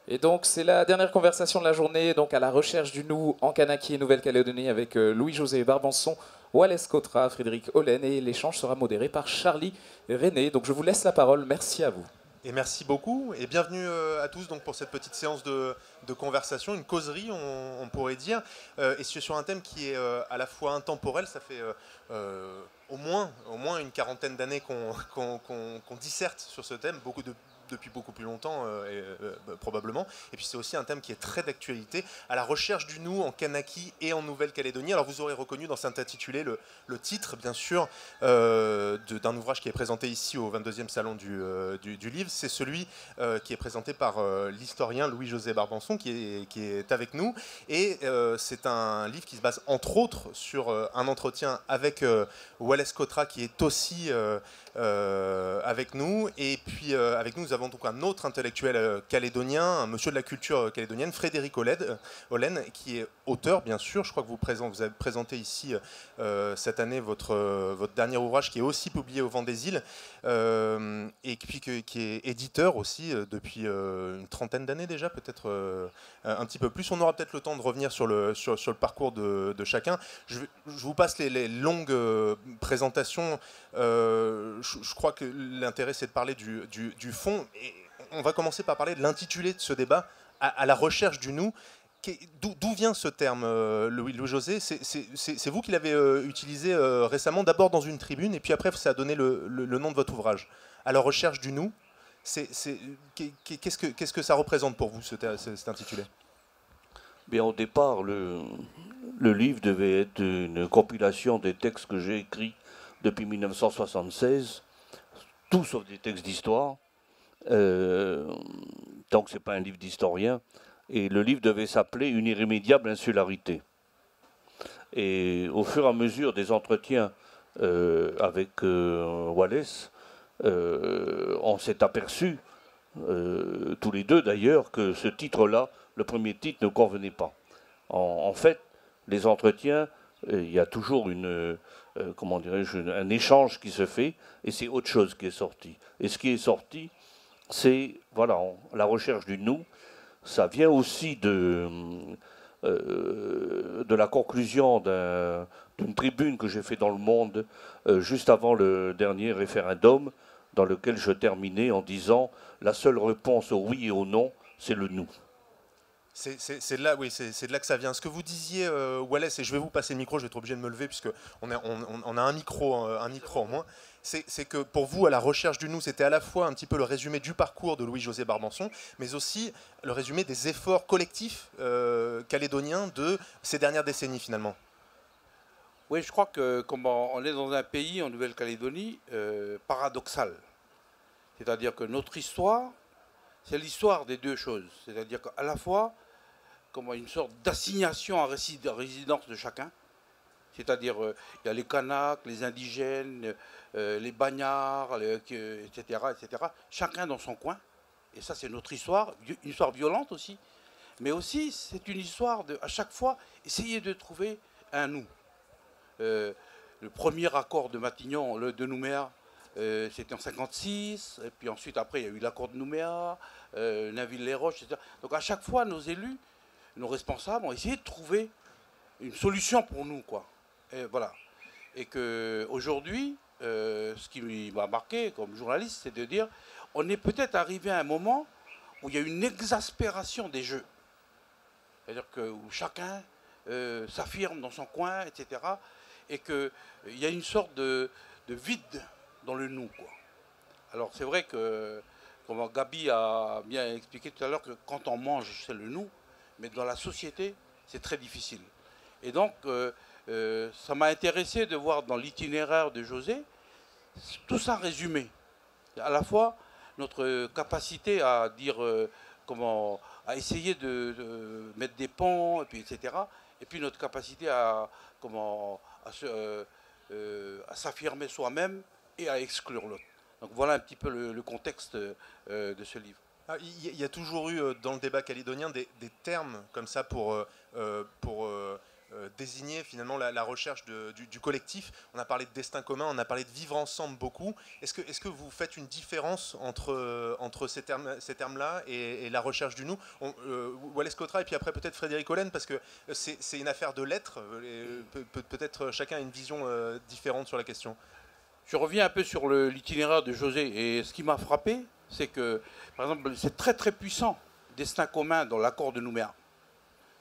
Et donc, c'est la dernière conversation de la journée, donc à la recherche du nous en Kanaki et Nouvelle-Calédonie avec Louis-José Barbanson, Wallace Cotra, Frédéric Hollen, et l'échange sera modéré par Charlie René. Donc, je vous laisse la parole. Merci à vous. Et merci beaucoup et bienvenue à tous donc, pour cette petite séance de conversation, une causerie on pourrait dire, et sur un thème qui est à la fois intemporel, ça fait au moins une quarantaine d'années qu'on disserte sur ce thème, depuis beaucoup plus longtemps probablement, et puis c'est aussi un thème qui est très d'actualité, à la recherche du nous en Kanaki et en Nouvelle-Calédonie. Alors vous aurez reconnu dans cet intitulé le titre bien sûr d'un ouvrage qui est présenté ici au 22e salon du livre. C'est celui qui est présenté par l'historien Louis-José Barbanson qui est avec nous. Et c'est un livre qui se base entre autres sur un entretien avec Wallace Cotra qui est aussi avec nous. Et puis avec nous avons donc un autre intellectuel calédonien, un monsieur de la culture calédonienne, Frédéric Hollen, qui est auteur bien sûr. Je crois que vous avez présenté ici cette année votre dernier ouvrage qui est aussi publié au Vent des Îles et puis qui est éditeur aussi depuis une trentaine d'années déjà, peut-être un petit peu plus. On aura peut-être le temps de revenir sur le parcours de chacun. Je vous passe les longues présentations. Je crois que l'intérêt c'est de parler du fond. Et on va commencer par parler de l'intitulé de ce débat, à la recherche du nous. D'où vient ce terme, Louis-José? C'est vous qui l'avez utilisé récemment, d'abord dans une tribune, et puis après, ça a donné le nom de votre ouvrage. À la recherche du nous, qu'est-ce que ça représente pour vous, cet intitulé? Bien, au départ, le livre devait être une compilation des textes que j'ai écrits depuis 1976, tout sauf des textes d'histoire. Donc, ce n'est pas un livre d'historien. Et le livre devait s'appeler Une irrémédiable insularité. Et au fur et à mesure des entretiens avec Wallace, on s'est aperçu, tous les deux d'ailleurs, que ce titre-là, le premier titre, ne convenait pas. En fait, les entretiens, il y a toujours comment dirais-je, un échange qui se fait, et c'est autre chose qui est sorti. Et ce qui est sorti, c'est voilà, la recherche du nous. Ça vient aussi de la conclusion d'une tribune que j'ai fait dans Le Monde juste avant le dernier référendum, dans lequel je terminais en disant la seule réponse au oui et au non, c'est le nous. C'est de là, oui, c'est de là que ça vient. Ce que vous disiez, Wallace, et je vais vous passer le micro, je vais être obligé de me lever puisque on a un micro en moins. C'est que pour vous, à la recherche du nous, c'était à la fois un petit peu le résumé du parcours de Louis-José Barbanson, mais aussi le résumé des efforts collectifs calédoniens de ces dernières décennies finalement. Oui, je crois que comme on est dans un pays, en Nouvelle-Calédonie, paradoxal. C'est-à-dire que notre histoire, c'est l'histoire des deux choses. C'est-à-dire qu'à la fois, comme une sorte d'assignation à résidence de chacun. C'est-à-dire, il y a les Kanaks, les indigènes, les Bagnards, etc., etc. Chacun dans son coin. Et ça, c'est notre histoire, une histoire violente aussi. Mais aussi, c'est une histoire de, à chaque fois, essayer de trouver un nous. Le premier accord de Matignon, de Nouméa, c'était en 56. Et puis ensuite, après, il y a eu l'accord de Nouméa, Nainville-les-Roches, etc. Donc à chaque fois, nos élus, nos responsables ont essayé de trouver une solution pour nous, quoi. Et voilà. Et qu'aujourd'hui, ce qui m'a marqué comme journaliste, c'est de dire, on est peut-être arrivé à un moment où il y a une exaspération des jeux. C'est-à-dire que où chacun s'affirme dans son coin, etc. Et qu'il y a une sorte de vide dans le nous, quoi. Alors c'est vrai que, comme Gabi a bien expliqué tout à l'heure, que quand on mange, c'est le nous, mais dans la société, c'est très difficile. Et donc, ça m'a intéressé de voir dans l'itinéraire de José tout ça résumé. À la fois notre capacité à dire à essayer de mettre des ponts, et puis, etc. Et puis notre capacité à s'affirmer soi-même et à exclure l'autre. Donc voilà un petit peu le contexte de ce livre. Il y a toujours eu dans le débat calédonien des termes comme ça pour désigner finalement la recherche du collectif. On a parlé de destin commun, on a parlé de vivre ensemble beaucoup. Est-ce que vous faites une différence entre ces termes-là et la recherche du nous? Wallace Cotra et puis après peut-être Frédéric Hollen, parce que c'est une affaire de lettres. Peut-être chacun a une vision différente sur la question. Je reviens un peu sur l'itinéraire de José. Et ce qui m'a frappé, c'est que, par exemple, c'est très très puissant, destin commun dans l'accord de Nouméa.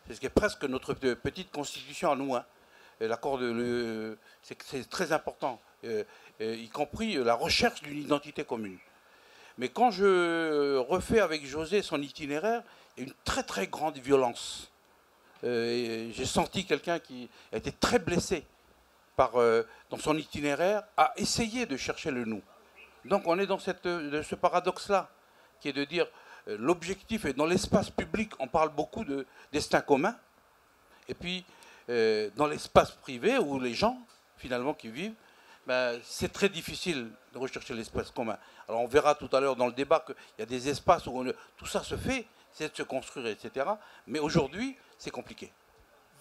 C'est ce qui est presque notre petite constitution à nous. Hein. L'accord c'est très important, y compris la recherche d'une identité commune. Mais quand je refais avec José son itinéraire, il y a une très très grande violence. J'ai senti quelqu'un qui a été très blessé dans son itinéraire, à essayer de chercher le nous. Donc on est dans ce paradoxe-là, qui est de dire l'objectif est dans l'espace public, on parle beaucoup de destin commun, et puis dans l'espace privé, où les gens, finalement, qui vivent, ben, c'est très difficile de rechercher l'espace commun. Alors on verra tout à l'heure dans le débat qu'il y a des espaces où tout ça se fait, c'est de se construire, etc. Mais aujourd'hui, c'est compliqué.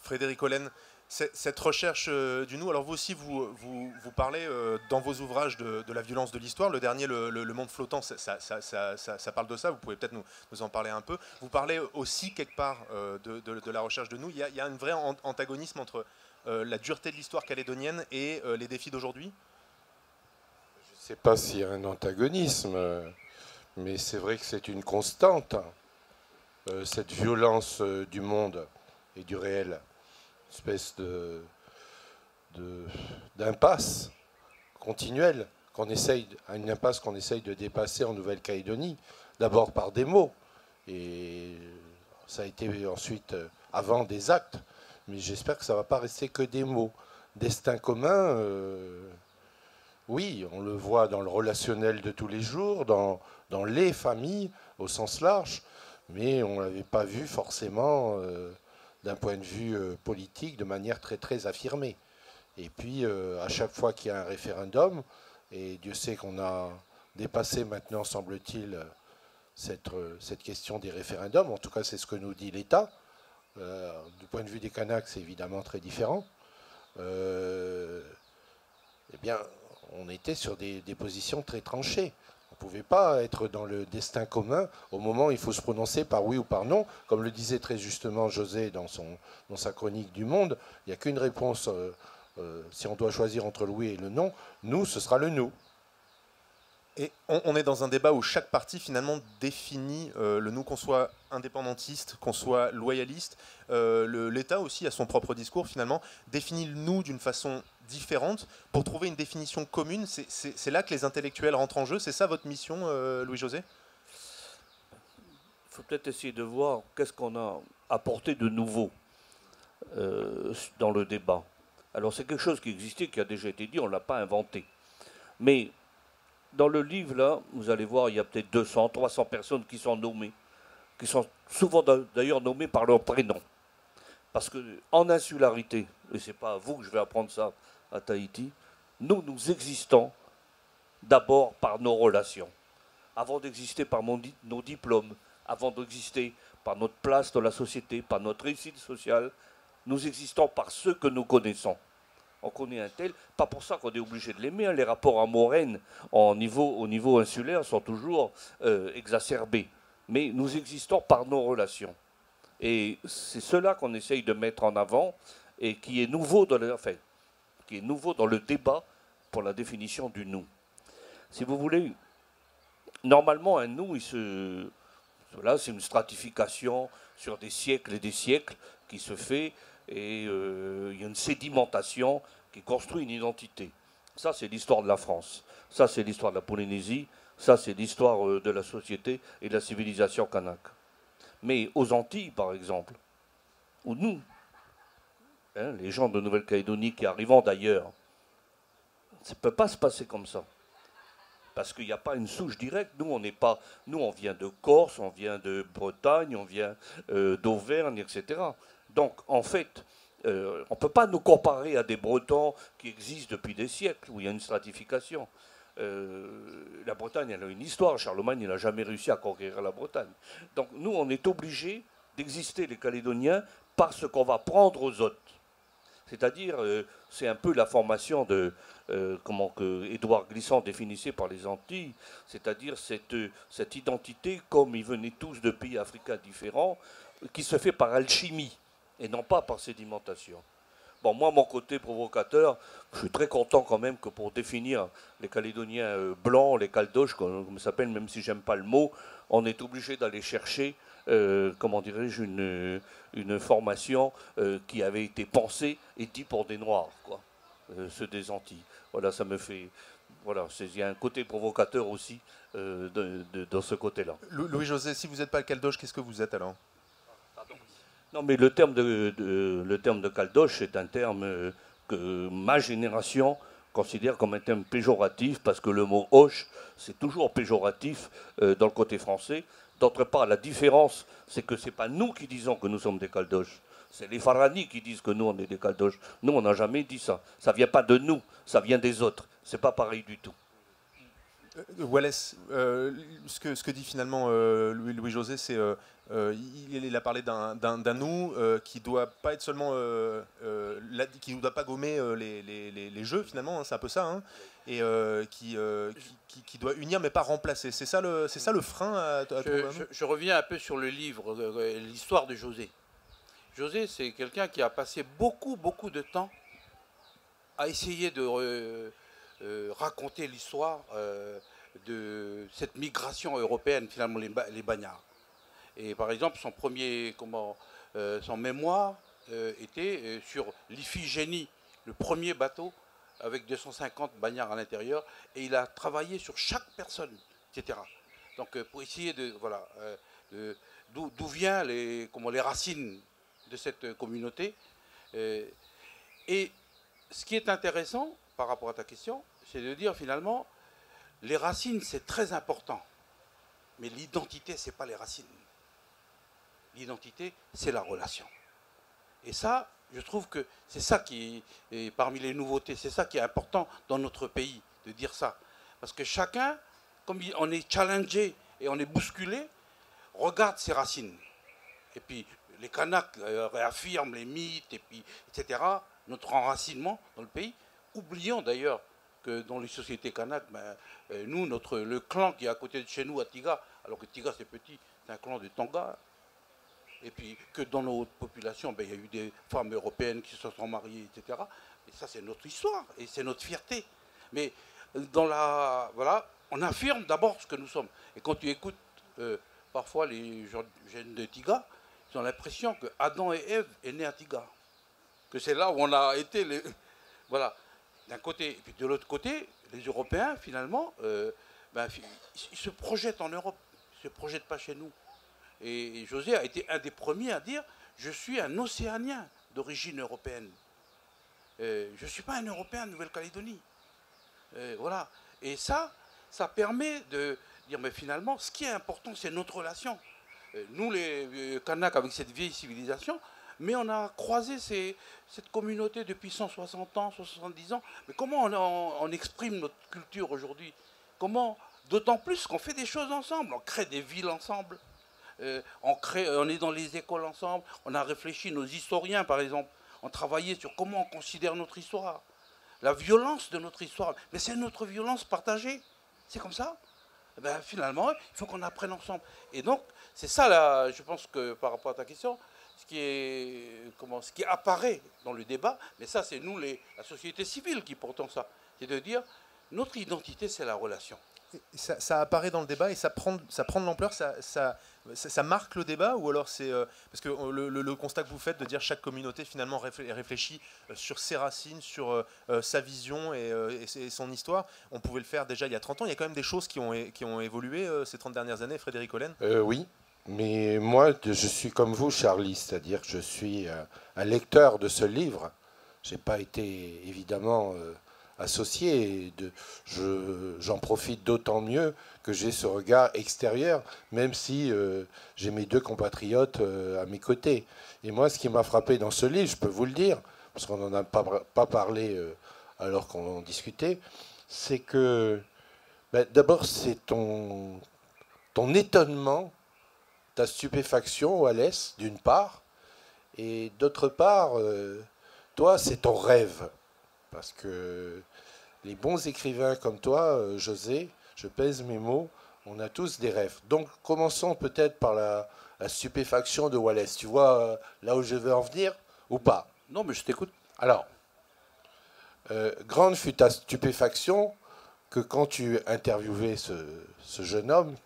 Frédéric Hollen, cette recherche du nous, alors vous aussi, vous parlez dans vos ouvrages de la violence de l'histoire. Le dernier, le monde flottant, ça parle de ça. Vous pouvez peut-être nous en parler un peu. Vous parlez aussi quelque part de la recherche de nous. Il y a un vrai antagonisme entre la dureté de l'histoire calédonienne et les défis d'aujourd'hui? Je ne sais pas s'il y a un antagonisme, mais c'est vrai que c'est une constante, cette violence du monde et du réel. Espèce d'impasse continuelle, une impasse qu'on essaye de dépasser en Nouvelle-Calédonie, d'abord par des mots, et ça a été ensuite avant des actes, mais j'espère que ça ne va pas rester que des mots. Destin commun, oui, on le voit dans le relationnel de tous les jours, dans les familles au sens large, mais on ne l'avait pas vu forcément d'un point de vue politique de manière très très affirmée. Et puis à chaque fois qu'il y a un référendum, et Dieu sait qu'on a dépassé maintenant, semble-t-il, cette question des référendums, en tout cas c'est ce que nous dit l'État, du point de vue des Kanaks c'est évidemment très différent, eh bien on était sur des positions très tranchées. On ne pouvait pas être dans le destin commun au moment où il faut se prononcer par oui ou par non. Comme le disait très justement José dans sa chronique du Monde, il n'y a qu'une réponse. Si on doit choisir entre le oui et le non, nous, ce sera le nous. Et on est dans un débat où chaque parti finalement définit le nous, qu'on soit indépendantiste, qu'on soit loyaliste. L'État aussi a son propre discours finalement, définit le nous d'une façon différente pour trouver une définition commune. C'est là que les intellectuels rentrent en jeu. C'est ça votre mission, Louis-José? Il faut peut-être essayer de voir qu'est-ce qu'on a apporté de nouveau dans le débat. Alors c'est quelque chose qui existait, qui a déjà été dit, on ne l'a pas inventé. Mais dans le livre, là, vous allez voir, il y a peut-être 200, 300 personnes qui sont nommées, qui sont souvent d'ailleurs nommées par leur prénom. Parce qu'en insularité, et ce n'est pas à vous que je vais apprendre ça à Tahiti, nous existons d'abord par nos relations. Avant d'exister par nos diplômes, avant d'exister par notre place dans la société, par notre réussite sociale, nous existons par ceux que nous connaissons. On connaît un tel, pas pour ça qu'on est obligé de l'aimer. Les rapports amoureux au niveau insulaire sont toujours exacerbés. Mais nous existons par nos relations. Et c'est cela qu'on essaye de mettre en avant et qui est nouveau dans le débat pour la définition du nous. Si vous voulez, normalement, un nous, c'est une stratification sur des siècles et des siècles qui se fait. Et il y a une sédimentation qui construit une identité. Ça, c'est l'histoire de la France. Ça, c'est l'histoire de la Polynésie. Ça, c'est l'histoire de la société et de la civilisation kanak. Mais aux Antilles, par exemple, où nous, les gens de Nouvelle-Calédonie qui arrivent d'ailleurs, ça ne peut pas se passer comme ça. Parce qu'il n'y a pas une souche directe. Nous, on vient de Corse, on vient de Bretagne, on vient d'Auvergne, etc. Donc, en fait, on ne peut pas nous comparer à des Bretons qui existent depuis des siècles, où il y a une stratification. La Bretagne, elle a une histoire. Charlemagne, il n'a jamais réussi à conquérir la Bretagne. Donc, nous, on est obligés d'exister, les Calédoniens, parce qu'on va prendre aux autres. C'est-à-dire, c'est un peu la formation de, comment que Édouard Glissant définissait par les Antilles, c'est-à-dire cette identité, comme ils venaient tous de pays africains différents, qui se fait par alchimie et non pas par sédimentation. Bon, moi, mon côté provocateur, je suis très content quand même que pour définir les Calédoniens blancs, les Caldoches, comme ça s'appelle, même si j'aime pas le mot, on est obligé d'aller chercher, comment dirais-je, une formation qui avait été pensée et dit pour des Noirs, quoi, ceux des Antilles. Voilà, ça me fait... Voilà, il y a un côté provocateur aussi dans ce côté-là. Louis-José, si vous n'êtes pas le Caldoche, qu'est-ce que vous êtes alors? Non, mais le terme de Caldoche est un terme que ma génération considère comme un terme péjoratif, parce que le mot hoche, c'est toujours péjoratif dans le côté français. D'autre part, la différence, c'est que ce n'est pas nous qui disons que nous sommes des Caldoches. C'est les Farani qui disent que nous, on est des Caldoches. Nous, on n'a jamais dit ça. Ça ne vient pas de nous, ça vient des autres. Ce n'est pas pareil du tout. Wallace, ce que dit finalement Louis-José, c'est il a parlé d'un nous qui doit pas être seulement qui ne doit pas gommer les jeux finalement, hein, c'est un peu ça, hein, et qui doit unir mais pas remplacer. C'est ça le frein à je reviens un peu sur le livre, l'histoire de José. José, c'est quelqu'un qui a passé beaucoup de temps à essayer de raconter l'histoire de cette migration européenne, finalement, les Bagnards. Et par exemple, son mémoire était sur l'Iphigénie, le premier bateau avec 250 Bagnards à l'intérieur, et il a travaillé sur chaque personne, etc. Donc pour essayer de... Voilà, d'où viennent les racines de cette communauté. Et ce qui est intéressant par rapport à ta question, c'est de dire finalement, les racines c'est très important, mais l'identité c'est pas les racines. L'identité c'est la relation. Et ça, je trouve que c'est ça qui est parmi les nouveautés, c'est ça qui est important dans notre pays, de dire ça. Parce que chacun, comme on est challengé et on est bousculé, regarde ses racines. Et puis les Kanaks réaffirment les mythes, et puis, etc., notre enracinement dans le pays. Oublions d'ailleurs que dans les sociétés kanaks, nous, le clan qui est à côté de chez nous, à Tiga, alors que Tiga c'est petit, c'est un clan de Tonga, et puis que dans notre population, il y a eu des femmes européennes qui se sont mariées, etc. Et ça, c'est notre histoire, et c'est notre fierté. Mais voilà, on affirme d'abord ce que nous sommes. Et quand tu écoutes parfois les jeunes de Tiga, ils ont l'impression que Adam et Ève est nés à Tiga. Que c'est là où on a été voilà, d'un côté. Et puis de l'autre côté, les Européens, finalement, ils se projettent en Europe. Ils ne se projettent pas chez nous. Et José a été un des premiers à dire « Je suis un Océanien d'origine européenne. Je ne suis pas un Européen de Nouvelle-Calédonie. » Voilà. Et ça permet de dire « Mais finalement, ce qui est important, c'est notre relation. » Nous, les Kanaks, avec cette vieille civilisation, mais on a croisé cette communauté depuis 160 ans, 170 ans. Mais comment on exprime notre culture aujourd'hui? Comment, d'autant plus qu'on fait des choses ensemble. On crée des villes ensemble. On est dans les écoles ensemble. On a réfléchi, nos historiens, par exemple, ont travaillé sur comment on considère notre histoire. La violence de notre histoire. Mais c'est notre violence partagée. C'est comme ça. Finalement, il faut qu'on apprenne ensemble. Et donc, c'est ça, là, je pense que par rapport à ta question, ce qui apparaît dans le débat, mais ça, c'est nous, la société civile, qui portons ça. C'est de dire, notre identité, c'est la relation. Ça apparaît dans le débat et ça prend de l'ampleur, ça marque le débat, ou alors c'est... parce que le constat que vous faites de dire chaque communauté finalement réfléchit sur ses racines, sur sa vision et son histoire, on pouvait le faire déjà il y a 30 ans. Il y a quand même des choses qui ont évolué ces 30 dernières années, Frédéric Hollen. Oui, mais moi je suis comme vous, Charlie, c'est-à-dire que je suis un lecteur de ce livre. Je n'ai pas été évidemment... associé. J'en profite d'autant mieux que j'ai ce regard extérieur, même si j'ai mes deux compatriotes à mes côtés. Et moi, ce qui m'a frappé dans ce livre, je peux vous le dire, parce qu'on n'en a pas parlé alors qu'on en discutait, c'est que d'abord, c'est ton étonnement, ta stupéfaction, Wallace, d'une part, et d'autre part, Toi, c'est ton rêve. Parce que les bons écrivains comme toi, José, je pèse mes mots, on a tous des rêves. Donc commençons peut-être par la stupéfaction de Wallace. Tu vois là où je veux en venir ou pas? Non, mais je t'écoute. Alors, grande fut ta stupéfaction que quand tu interviewais ce jeune homme,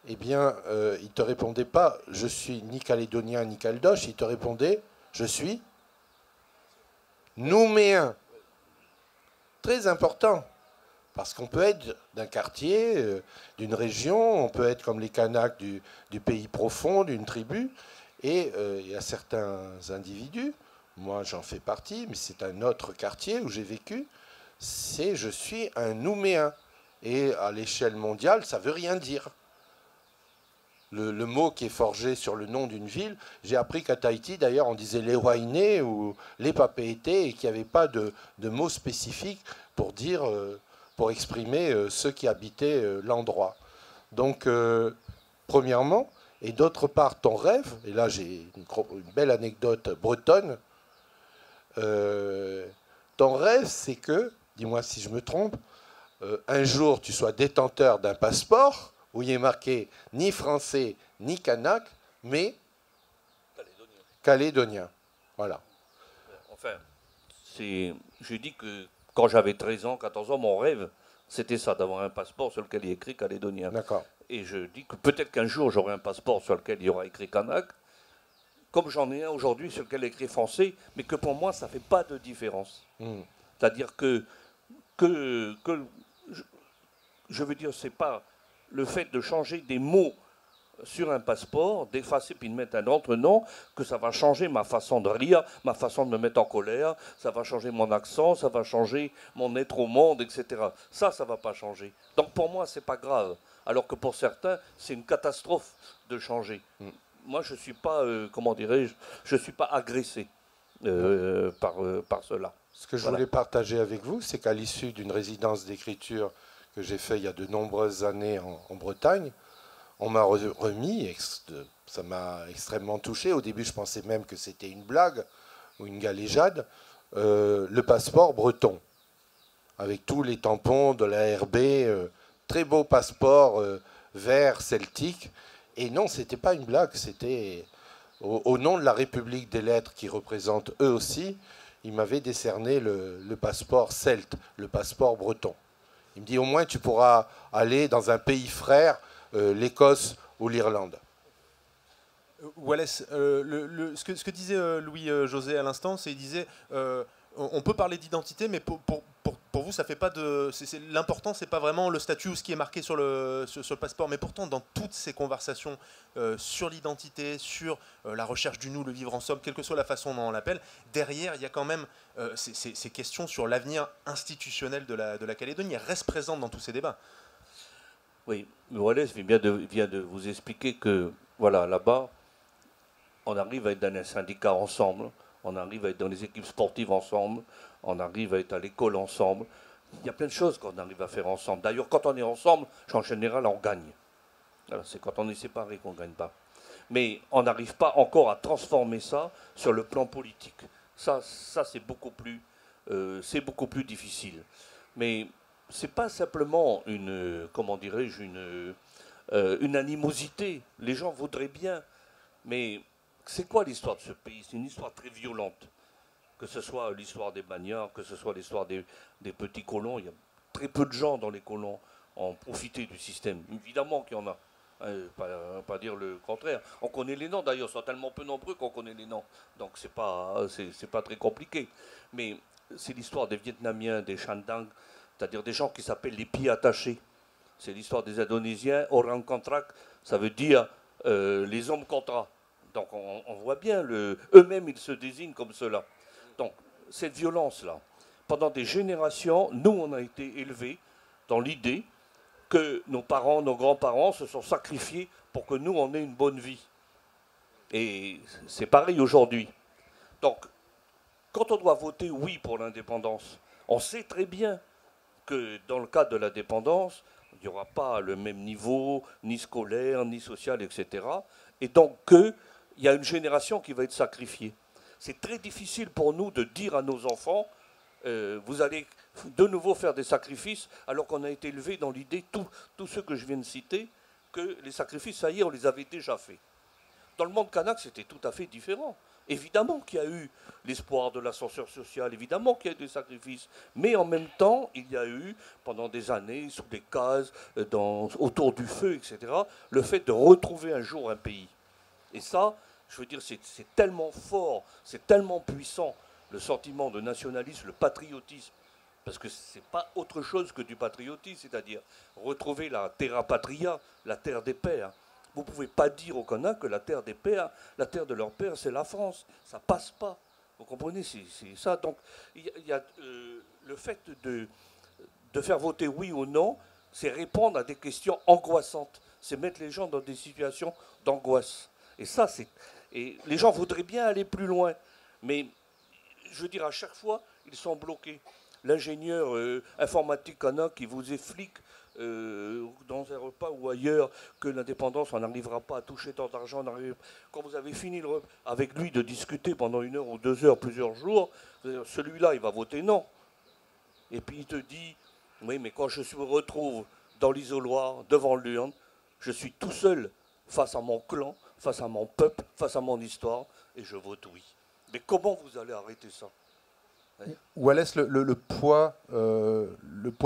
eh bien, il ne te répondait pas « je suis ni calédonien ni caldoche », il te répondait « je suis nouméen ». Très important, parce qu'on peut être d'un quartier, d'une région, on peut être comme les Kanaks du pays profond, d'une tribu, et il y a certains individus, moi j'en fais partie, mais c'est un autre quartier où j'ai vécu, c'est je suis un nouméen. Et à l'échelle mondiale, ça ne veut rien dire. Le mot qui est forgé sur le nom d'une ville, j'ai appris qu'à Tahiti, d'ailleurs, on disait les Wainé ou les Papeete et qu'il n'y avait pas de mot spécifique pour dire, pour exprimer ceux qui habitaient l'endroit. Donc, premièrement, et d'autre part, ton rêve, et là j'ai une belle anecdote bretonne, ton rêve, c'est que, dis-moi si je me trompe, un jour tu sois détenteur d'un passeport où il est marqué ni français ni kanak, mais calédonien. Voilà. Enfin, je dis que quand j'avais 13 ans, 14 ans, mon rêve, c'était ça, d'avoir un passeport sur lequel il y a écrit calédonien. D'accord. Et je dis que peut-être qu'un jour j'aurai un passeport sur lequel il y aura écrit kanak, comme j'en ai un aujourd'hui sur lequel il y a écrit français, mais que pour moi ça ne fait pas de différence. C'est-à-dire que je veux dire, c'est pas le fait de changer des mots sur un passeport, d'effacer puis de mettre un autre nom, que ça va changer ma façon de rire, ma façon de me mettre en colère, ça va changer mon accent, ça va changer mon être au monde, etc. Ça ne va pas changer. Donc pour moi, c'est pas grave. Alors que pour certains, c'est une catastrophe de changer. Moi, je ne suis pas, comment dirais-je, je ne suis pas agressé par cela. Ce que je voulais partager avec vous, c'est qu'à l'issue d'une résidence d'écriture que j'ai fait il y a de nombreuses années en Bretagne, on m'a remis, ça m'a extrêmement touché. Au début, je pensais même que c'était une blague ou une galéjade, le passeport breton, avec tous les tampons de la RB, très beau passeport vert celtique. Et non, ce n'était pas une blague, c'était au nom de la République des Lettres, qui représente eux aussi, ils m'avaient décerné le passeport celte, le passeport breton. Il me dit, au moins tu pourras aller dans un pays frère, l'Écosse ou l'Irlande. Wallace, ce que disait Louis-José à l'instant, c'est qu'il disait on peut parler d'identité, mais pour vous, ça fait pas de. L'important, c'est pas vraiment le statut ou ce qui est marqué sur le passeport, mais pourtant, dans toutes ces conversations sur l'identité, sur la recherche du nous, le vivre ensemble, quelle que soit la façon dont on l'appelle, derrière, il y a quand même ces questions sur l'avenir institutionnel de la Calédonie. Elles restent présentes dans tous ces débats. Oui, Wallace vient de vous expliquer que, voilà, là-bas, on arrive à être dans un syndicat ensemble, on arrive à être dans les équipes sportives ensemble, on arrive à être à l'école ensemble. Il y a plein de choses qu'on arrive à faire ensemble. D'ailleurs, quand on est ensemble, en général, on gagne. C'est quand on est séparés qu'on ne gagne pas. Mais on n'arrive pas encore à transformer ça sur le plan politique. Ça c'est beaucoup plus difficile. Mais ce n'est pas simplement une animosité. Les gens voudraient bien. Mais c'est quoi l'histoire de ce pays? C'est une histoire très violente. Que ce soit l'histoire des bagnards, que ce soit l'histoire des petits colons. Il y a très peu de gens dans les colons ont profité du système. Évidemment qu'il y en a. Pas dire le contraire. On connaît les noms d'ailleurs, ils sont tellement peu nombreux qu'on connaît les noms. Donc c'est pas très compliqué. Mais c'est l'histoire des Vietnamiens, des Shandang, c'est-à-dire des gens qui s'appellent les pieds attachés. C'est l'histoire des Indonésiens, orang kontrak, ça veut dire les hommes contrats. Donc on voit bien, eux-mêmes ils se désignent comme cela. Donc cette violence-là, pendant des générations, nous on a été élevés dans l'idée que nos parents, nos grands-parents se sont sacrifiés pour que nous, on ait une bonne vie. Et c'est pareil aujourd'hui. Donc, quand on doit voter oui pour l'indépendance, on sait très bien que dans le cadre de la dépendance, il n'y aura pas le même niveau, ni scolaire, ni social, etc. Et donc qu'il y a une génération qui va être sacrifiée. c'est très difficile pour nous de dire à nos enfants vous allez de nouveau faire des sacrifices, alors qu'on a été élevé dans l'idée, tous ceux que je viens de citer, que les sacrifices, ça y est, on les avait déjà faits. Dans le monde kanak, c'était tout à fait différent. Évidemment qu'il y a eu l'espoir de l'ascenseur social, évidemment qu'il y a eu des sacrifices, mais en même temps, il y a eu, pendant des années, sous des cases, autour du feu, etc., le fait de retrouver un jour un pays. Et ça, je veux dire, c'est tellement fort, c'est tellement puissant, le sentiment de nationalisme, le patriotisme, parce que ce n'est pas autre chose que du patriotisme, c'est-à-dire retrouver la terra patria, la terre des pères. Vous ne pouvez pas dire aux Kanaks que la terre des pères, la terre de leur père, c'est la France. Ça ne passe pas. Vous comprenez, c'est ça. Donc, il y a le fait de faire voter oui ou non, c'est répondre à des questions angoissantes. C'est mettre les gens dans des situations d'angoisse. Et ça, et les gens voudraient bien aller plus loin. Mais, je veux dire, à chaque fois, ils sont bloqués. L'ingénieur informatique kanak qui vous explique dans un repas ou ailleurs que l'indépendance, on n'arrivera pas à toucher tant d'argent. Quand vous avez fini avec lui de discuter pendant 1 heure ou 2 heures, plusieurs jours, celui-là, il va voter non. Et puis il te dit, oui, mais quand je me retrouve dans l'isoloir, devant l'urne, je suis tout seul face à mon clan, face à mon peuple, face à mon histoire, et je vote oui. Mais comment vous allez arrêter ça ? Wallace, le poids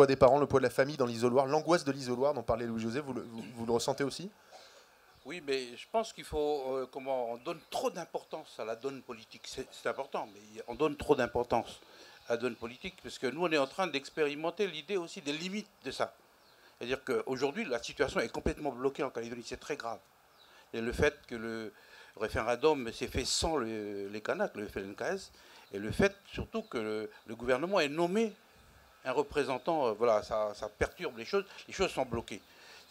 des parents, le poids de la famille dans l'isoloir, l'angoisse de l'isoloir dont parlait Louis-José, vous le ressentez aussi ? Oui, mais je pense qu'il faut, on donne trop d'importance à la donne politique. C'est important, mais on donne trop d'importance à la donne politique, parce que nous, on est en train d'expérimenter l'idée aussi des limites de ça. C'est-à-dire qu'aujourd'hui, la situation est complètement bloquée en Calédonie, c'est très grave. Et le fait que le référendum s'est fait sans les Kanaks, le FLNKS, et le fait surtout que le gouvernement ait nommé un représentant, voilà, ça perturbe les choses sont bloquées.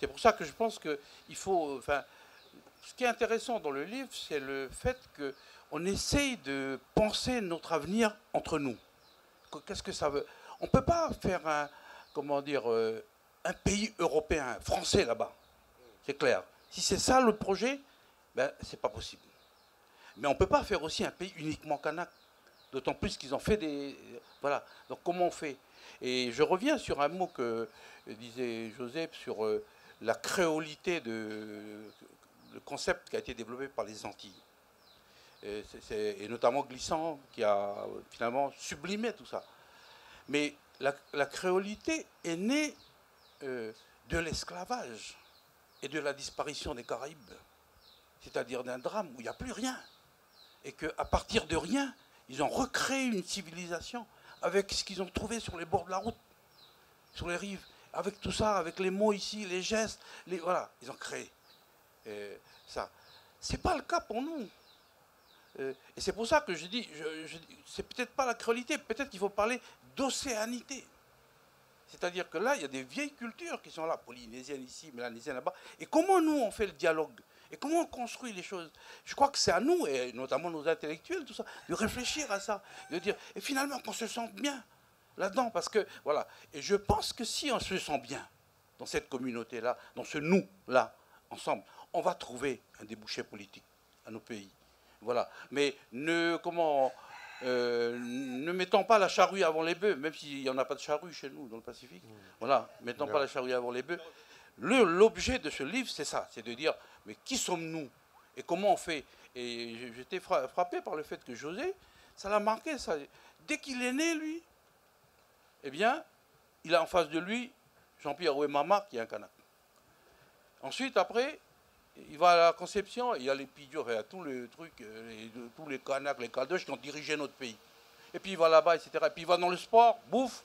C'est pour ça que je pense qu'il faut... ce qui est intéressant dans le livre, c'est le fait qu'on essaye de penser notre avenir entre nous. Qu'est-ce que ça veut? On ne peut pas faire un pays européen, français là-bas. C'est clair. Si c'est ça le projet, ben, c'est pas possible. Mais on ne peut pas faire aussi un pays uniquement kanak. D'autant plus qu'ils ont fait des... Voilà. Donc comment on fait? Et je reviens sur un mot que disait Joseph sur la créolité le concept qui a été développé par les Antilles. Et notamment Glissant qui a finalement sublimé tout ça. Mais la créolité est née de l'esclavage et de la disparition des Caraïbes. C'est-à-dire d'un drame où il n'y a plus rien. Et qu'à partir de rien, ils ont recréé une civilisation avec ce qu'ils ont trouvé sur les bords de la route, sur les rives, avec tout ça, avec les mots ici, les gestes, voilà, ils ont créé ça. C'est pas le cas pour nous. Et c'est pour ça que je dis, c'est peut-être pas la créolité, peut-être qu'il faut parler d'océanité. C'est-à-dire que là, il y a des vieilles cultures qui sont là, polynésiennes ici, mélanésiennes là-bas. Et comment nous, on fait le dialogue? Et comment on construit les choses? Je crois que c'est à nous, et notamment nos intellectuels, tout ça, de réfléchir à ça, de dire, et finalement qu'on se sente bien là-dedans, parce que, voilà. Et je pense que si on se sent bien dans cette communauté-là, dans ce nous-là, ensemble, on va trouver un débouché politique à nos pays. Voilà. Mais ne mettons pas la charrue avant les bœufs, même s'il n'y en a pas de charrue chez nous, dans le Pacifique. Voilà. Mettons pas la charrue avant les bœufs. L'objet de ce livre, c'est ça, c'est de dire, mais qui sommes-nous? Et comment on fait? Et j'étais frappé par le fait que José, ça l'a marqué, ça. Dès qu'il est né, lui, eh bien, il a en face de lui Jean-Pierre Ouemama, qui est un Kanak. Ensuite, après, il va à la Conception, il y a les Pidjots, il y a tous les trucs, tous les Kanaks, les Kadosh qui ont dirigé notre pays. Et puis il va là-bas, etc. Et puis il va dans le sport, bouffe,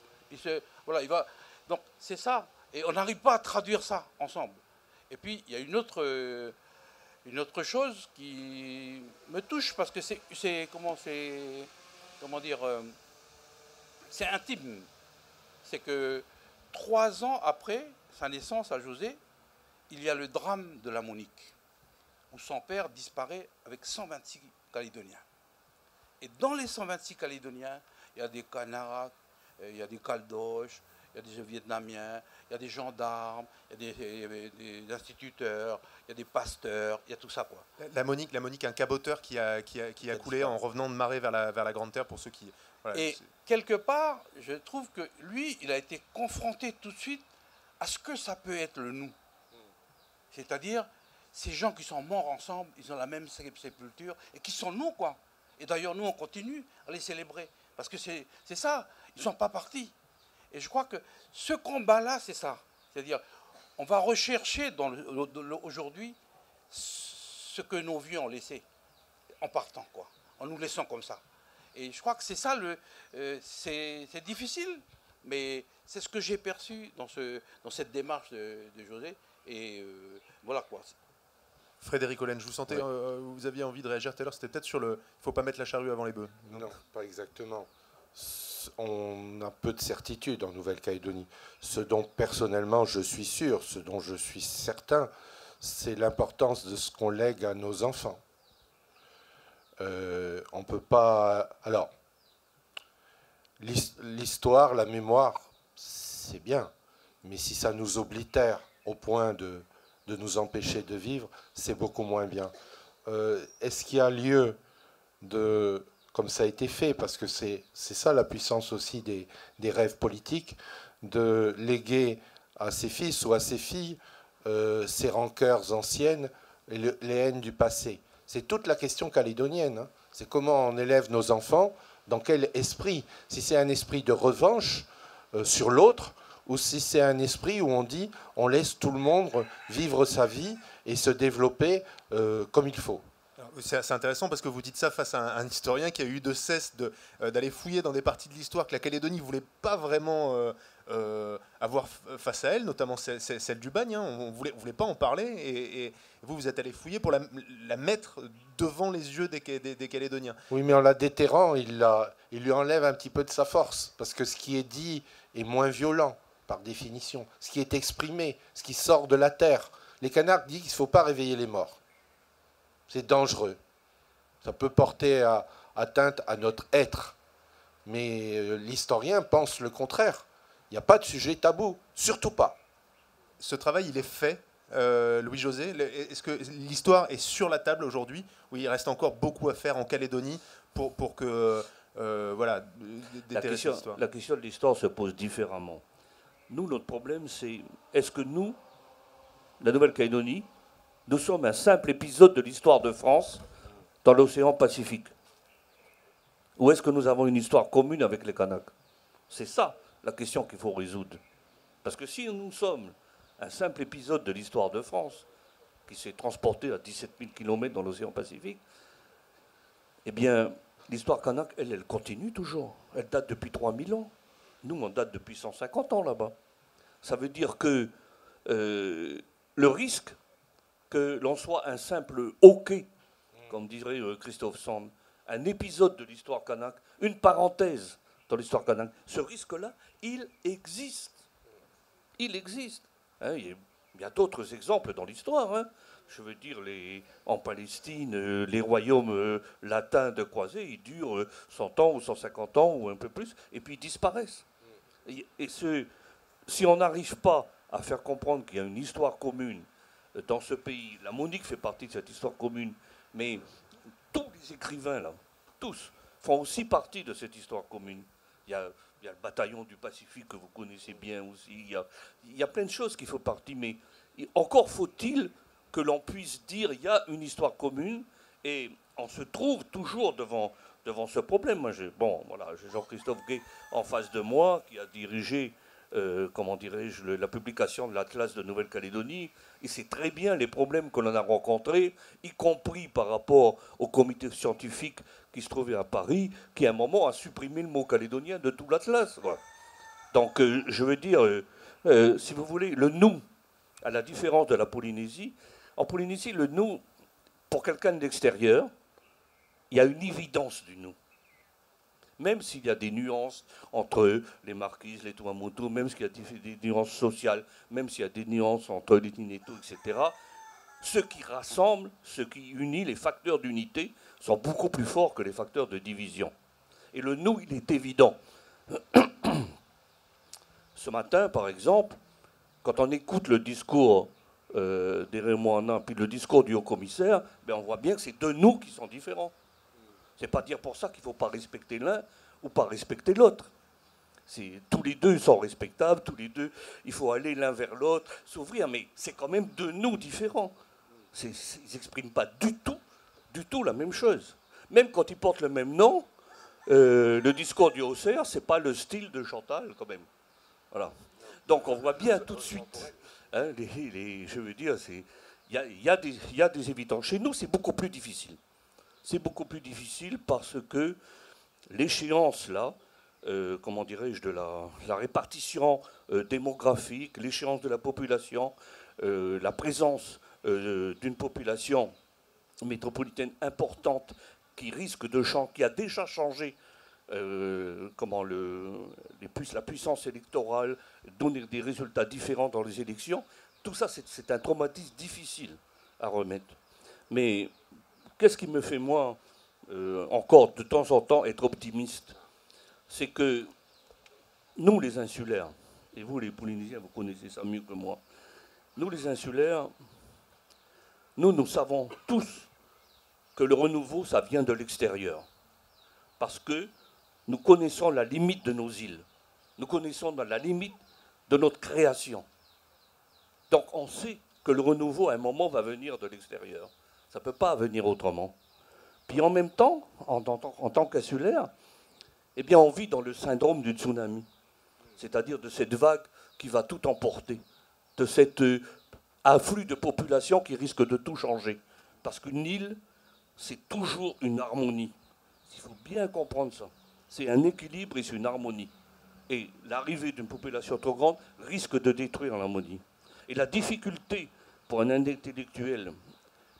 voilà, il va. Donc c'est ça. Et on n'arrive pas à traduire ça ensemble. Et puis il y a une autre chose qui me touche parce que c'est intime. C'est que 3 ans après sa naissance à José, il y a le drame de la Monique, où son père disparaît avec 126 Calédoniens. Et dans les 126 Calédoniens, il y a des Kanaks, il y a des Caldoches, il il y a des Vietnamiens, il y a des gendarmes, il y a des instituteurs, il y a des pasteurs, il y a tout ça, quoi. La Monique, un caboteur qui a coulé en revenant de marée vers la Grande Terre, pour ceux qui... Voilà, et quelque part, je trouve que lui, il a été confronté tout de suite à ce que ça peut être le nous. C'est-à-dire, ces gens qui sont morts ensemble, ils ont la même sépulture, et qui sont nous, quoi. Et d'ailleurs, nous, on continue à les célébrer. Parce que c'est ça, ils ne sont pas partis. Et je crois que ce combat-là, c'est ça. C'est-à-dire, on va rechercher aujourd'hui ce que nos vieux ont laissé, en partant, quoi. En nous laissant comme ça. Et je crois que c'est ça, c'est difficile, mais c'est ce que j'ai perçu dans cette démarche de José. Et voilà, quoi. Frédéric Hollen, je vous sentais, vous aviez envie de réagir tout à l'heure, c'était peut-être sur le... Il ne faut pas mettre la charrue avant les bœufs. Non, pas exactement. On a peu de certitude en Nouvelle-Calédonie. Ce dont personnellement je suis sûr, ce dont je suis certain, c'est l'importance de ce qu'on lègue à nos enfants. On peut pas... Alors, l'histoire, la mémoire, c'est bien. Mais si ça nous oblitère au point de nous empêcher de vivre, c'est beaucoup moins bien. Est-ce qu'il y a lieu de... Comme ça a été fait, parce que c'est ça la puissance aussi des rêves politiques, de léguer à ses fils ou à ses filles ces rancœurs anciennes et les haines du passé. C'est toute la question calédonienne. Hein. C'est comment on élève nos enfants, dans quel esprit. Si c'est un esprit de revanche sur l'autre, ou si c'est un esprit où on dit on laisse tout le monde vivre sa vie et se développer comme il faut. C'est intéressant parce que vous dites ça face à un historien qui a eu de cesse d'aller fouiller dans des parties de l'histoire que la Calédonie ne voulait pas vraiment avoir face à elle, notamment celle du bagne. Hein. On voulait pas en parler et vous êtes allé fouiller pour la mettre devant les yeux des Calédoniens. Oui, mais en la déterrant, il lui enlève un petit peu de sa force parce que ce qui est dit est moins violent par définition. Ce qui est exprimé, ce qui sort de la terre. Les Kanaks disent qu'il ne faut pas réveiller les morts. C'est dangereux. Ça peut porter atteinte à notre être. Mais l'historien pense le contraire. Il n'y a pas de sujet tabou, surtout pas. Ce travail, il est fait, Louis-José. Est-ce que l'histoire est sur la table aujourd'hui, où il reste encore beaucoup à faire en Calédonie pour que... voilà, la question de l'histoire se pose différemment. Nous, notre problème, c'est est-ce que nous, la Nouvelle-Calédonie, nous sommes un simple épisode de l'histoire de France dans l'océan Pacifique? Ou est-ce que nous avons une histoire commune avec les Kanaks? C'est ça la question qu'il faut résoudre. Parce que si nous sommes un simple épisode de l'histoire de France, qui s'est transporté à 17 000 km dans l'océan Pacifique, eh bien, l'histoire kanak, elle continue toujours. Elle date depuis 3000 ans. Nous, on date depuis 150 ans là-bas. Ça veut dire que le risque que l'on soit un simple hockey, comme dirait Christophe Sand, un épisode de l'histoire kanak, une parenthèse dans l'histoire kanak, ce risque-là, il existe. Il existe. Hein, il y a d'autres exemples dans l'histoire. Hein. Je veux dire, en Palestine, les royaumes latins de croisés, ils durent 100 ans ou 150 ans ou un peu plus, et puis ils disparaissent. Si on n'arrive pas à faire comprendre qu'il y a une histoire commune dans ce pays, la Monique fait partie de cette histoire commune, mais tous les écrivains, là, tous, font aussi partie de cette histoire commune. Il y a le bataillon du Pacifique que vous connaissez bien aussi. Il y a plein de choses qui font partie, mais encore faut-il que l'on puisse dire qu'il y a une histoire commune et on se trouve toujours devant ce problème. Moi, j'ai Jean-Christophe Gay en face de moi qui a dirigé la publication de l'Atlas de Nouvelle-Calédonie. Il sait très bien les problèmes que l'on a rencontrés, y compris par rapport au comité scientifique qui se trouvait à Paris, qui à un moment a supprimé le mot calédonien de tout l'Atlas. Donc, je veux dire, si vous voulez, le nous, à la différence de la Polynésie, en Polynésie, le nous, pour quelqu'un de l'extérieur, il y a une évidence du nous. Même s'il y a des nuances entre les Marquises, les Tuamotu, même s'il y a des nuances sociales, même s'il y a des nuances entre les Tineto, etc., ce qui rassemble, ce qui unit, les facteurs d'unité sont beaucoup plus forts que les facteurs de division. Et le nous, il est évident. Ce matin, par exemple, quand on écoute le discours des Rémois puis le discours du haut-commissaire, ben on voit bien que c'est deux nous qui sont différents. C'est pas dire pour ça qu'il ne faut pas respecter l'un ou pas respecter l'autre. Tous les deux sont respectables, tous les deux, il faut aller l'un vers l'autre, s'ouvrir, mais c'est quand même deux nous différents. Ils n'expriment pas du tout la même chose. Même quand ils portent le même nom, le discours du Haussaire, ce n'est pas le style de Chantal, quand même. Voilà. Donc on voit bien tout de suite. Hein, je veux dire, il y a des évidences. Chez nous, c'est beaucoup plus difficile. C'est beaucoup plus difficile parce que l'échéance, là, comment dirais-je, de la répartition démographique, l'échéance de la population, la présence d'une population métropolitaine importante qui risque de changer, qui a déjà changé la puissance électorale, donner des résultats différents dans les élections, tout ça, c'est un traumatisme difficile à remettre. Mais qu'est-ce qui me fait, moi, encore de temps en temps, être optimiste? C'est que nous, les insulaires, et vous, les Polynésiens, vous connaissez ça mieux que moi, nous, les insulaires, nous savons tous que le renouveau, ça vient de l'extérieur. Parce que nous connaissons la limite de nos îles. Nous connaissons la limite de notre création. Donc on sait que le renouveau, à un moment, va venir de l'extérieur. Ça ne peut pas venir autrement. Puis en même temps, en tant qu'insulaire, eh bien, on vit dans le syndrome du tsunami. C'est-à-dire de cette vague qui va tout emporter, de cet afflux de population qui risque de tout changer. Parce qu'une île, c'est toujours une harmonie. Il faut bien comprendre ça. C'est un équilibre et c'est une harmonie. Et l'arrivée d'une population trop grande risque de détruire l'harmonie. Et la difficulté pour un intellectuel,